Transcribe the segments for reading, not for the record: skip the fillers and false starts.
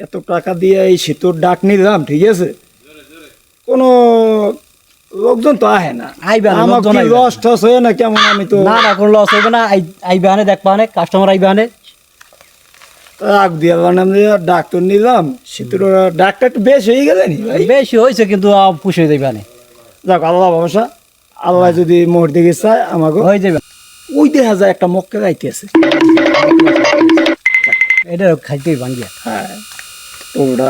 এত টাকা দিয়ে এই সেতুর ডাক নিলাম, ঠিক আছে, কোনো লোকজন তো আহে না। আমার কি লস টস হয়ে না কেমন? আমি তো না কোনো লস হবে না। আইবে আনে দেখবা আনে, কাস্টমার আইবে আনে। ডাক দিয়ে ডাক তো নিলাম, সেতুর ডাকটা একটু বেশ হয়ে গেলে নি ভাই? বেশি হয়েছে কিন্তু পুষে যাইবে আনে। যাক আল্লাহ ভরসা, আল্লাহ যদি মোহর দিকে চায় আমাকে হয়ে যাবে। ওই দেখা যায় একটা মক্কা যাইতেছে, এটা খাইতেই ভাঙ্গিয়া। হ্যাঁ, তো ওটা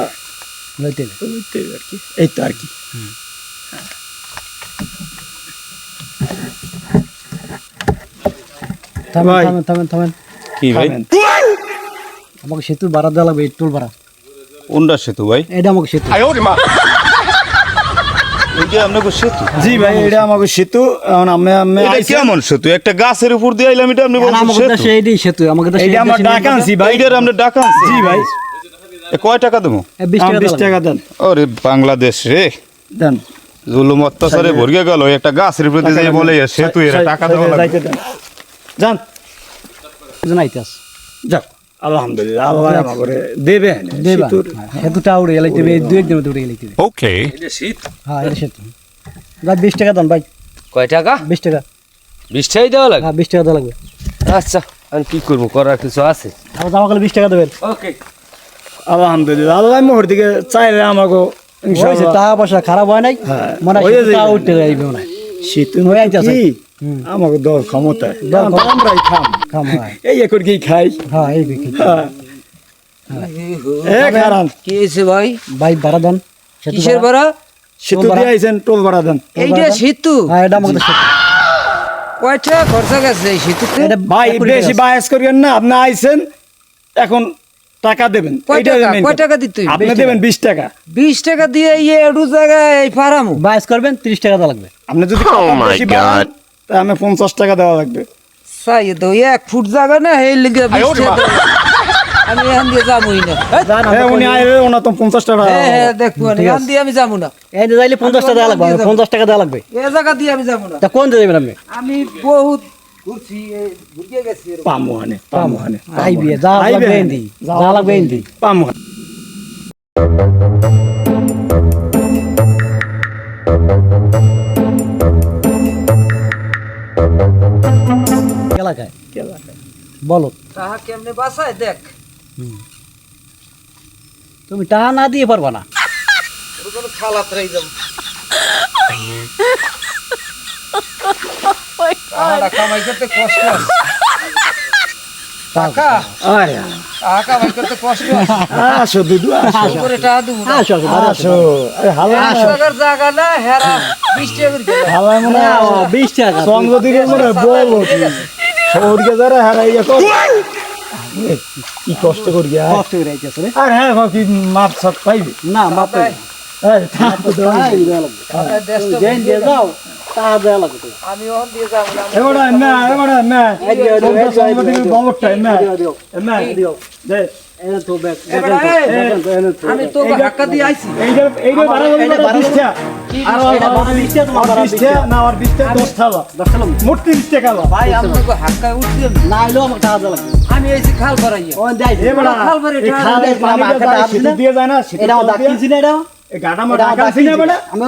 লইতে আর কি, এই তো আর কি। ভাই থামেন। কি ভাই? আমাকে সেতু ভাড়া দেওয়া লাগবে, টোল ভাড়া। কোনটা সেতু ভাই? এটা আমাকে সেতু। এটা আপনাকে সেতু? জি ভাই, এটা আমাকে সেতু। এখন এটা কেমন সেতু? একটা গাছের উপর দিয়ে আইলাম, এটা আপনি বলছেন সেতু? সেইটাই সেতু আমাকে। এইটা আমার ডাক আনছি ভাই। এইটার আপনি ডাক আনছেন? জি ভাই। কয় টাকা দেবো? 20 টাকা দেন। ওরে বাংলাদেশ রে, দেন। জুলুম অত্যাচারে ভরিয়ে গেল। একটা গাছের উপর দিয়ে যাই বলে সেতু, এর টাকা দেওয়া লাগবে। যান জানাইতাস। যাক আলহামদুলিল্লাহ, আল্লাহ আমাকে দেবে। সেতুটা উড়ে গেলে দেবে, 2 দিনের মধ্যে উড়ে গেলে দেবে। ওকে, হ্যাঁ এটা সেতু। ভাই 20 টাকা দেন ভাই। কয় টাকা? 20 টাকা। 20 টাকাই দেওয়া লাগবে? হ্যাঁ 20 টাকা দেওয়া লাগবে। আচ্ছা, আমি কি করবো, করার কিছু আছে? আমার জামা কালে 20 টাকা দেবেন। ওকে। আলহামদুলিল্লাহ, আল্লাহ মোহর দিকে চাইলে আমাকে ইনশাআল্লাহ। টাকা পয়সা খারাপ হয় নাই, মানে সেতুটা উঠতে যাইবে না। শীত কি আমাকে দর ক্ষমতায় আমরাই খাম এই একর কি খাই। হ্যাঁ এই খারান কি হয়েছে ভাই? ভাই ভাড়া দেন। কিসের ভাড়া? সেতু দিয়ে আইছেন, টোল ভাড়া দেন। এইটা সেতু? হ্যাঁ এটা আমাকে সেতু। কয় টাকা খরচা গেছে এই সেতুতে? ভাই বেশি বায়াস করিয়েন না, আপনি আইছেন এখন টাকা দেবেন। কয় টাকা দিতে হইবে? আপনি দেবেন 20 টাকা। 20 টাকা দিয়ে এডু জায়গায় পারামু? বায়াস করবেন 30 টাকা দেওয়া লাগবে। আপনি যদি বেশি বাড়ান তা আমি 50 টাকা দেওয়া লাগবে। সাই তো 1 ফুট জায়গা না, এই লিগে 20 টাকা। আমি এখান দিয়ে যাবই না। উনি আইলে ওনা তো 50 টাকা। হ্যাঁ দেখবো, এখান দিয়ে আমি যাবো না। এই যে যাইলে 50 টাকা দেওয়া লাগবে, 50 টাকা দেওয়া লাগবে। এই জায়গা দিয়ে আমি যাবো না। তা কোন দিয়ে যাবেন আপনি? আমি বহুত ঘুরছি, ঘুরিয়ে গেছি। পামুহানে আইবি যা লাগবে এন্দি, যা লাগবে এন্দি পামুহানে। এলাকায় বলো তাহা কেমনে বাসায় দেখ। তুমি টাকা না দিয়ে পারবা না। কোনো খালাত রাই যাব। টাকা কামাই করতে কষ্ট আছে। টাকা আরে টাকা কামাই করতে কষ্ট আছে। আসো দুদু, আসো করে টাকা দেবো না। আসো আসো। আরে হালা টাকার জায়গা না, হেরা 20 টাকা করে দেবে। হালা মনে 20 টাকা। সঙ্গদিকে মনে বলো সৌরকে যারা হারাইয়া কর কি কষ্ট করি। কষ্ট করে আইতেছ রে। আর হ্যাঁ কি মাপ সাপ পাইবি না মাপে এই থাক তো দাও। দেন দিয়ে যাও, টাকা দেওয়া লাগবে তো। আমি ওখান দিয়ে যাবো না। এবারে না সঙ্গদিকে বাবরটা না দিও দে এনে তো ব্যাগ। আমি তো ধাক্কা দিয়ে আইছি। এইটা বাড়া বলি 20 টাকা। আর 20 টাকা তোমার 20 টাকা না, আর 20 টাকা 10 টাকা। 10 টাকা মোট 30 টাকা লো। ভাই আপনাকে হাক্কায় উঠছি। না এলো আমার টাকা দেওয়া লাগবে। আমি এসে খাল ভরাইয়া। ওই যাই এবারে খাল ভরে এই টাকা খালের পানি দিয়ে যায়, সেতু দিয়ে যায় না, সেতু এটা দিয়ে দাকিনছি না এটা। এই গাটা মা ঢাকা ছিল বলে আমি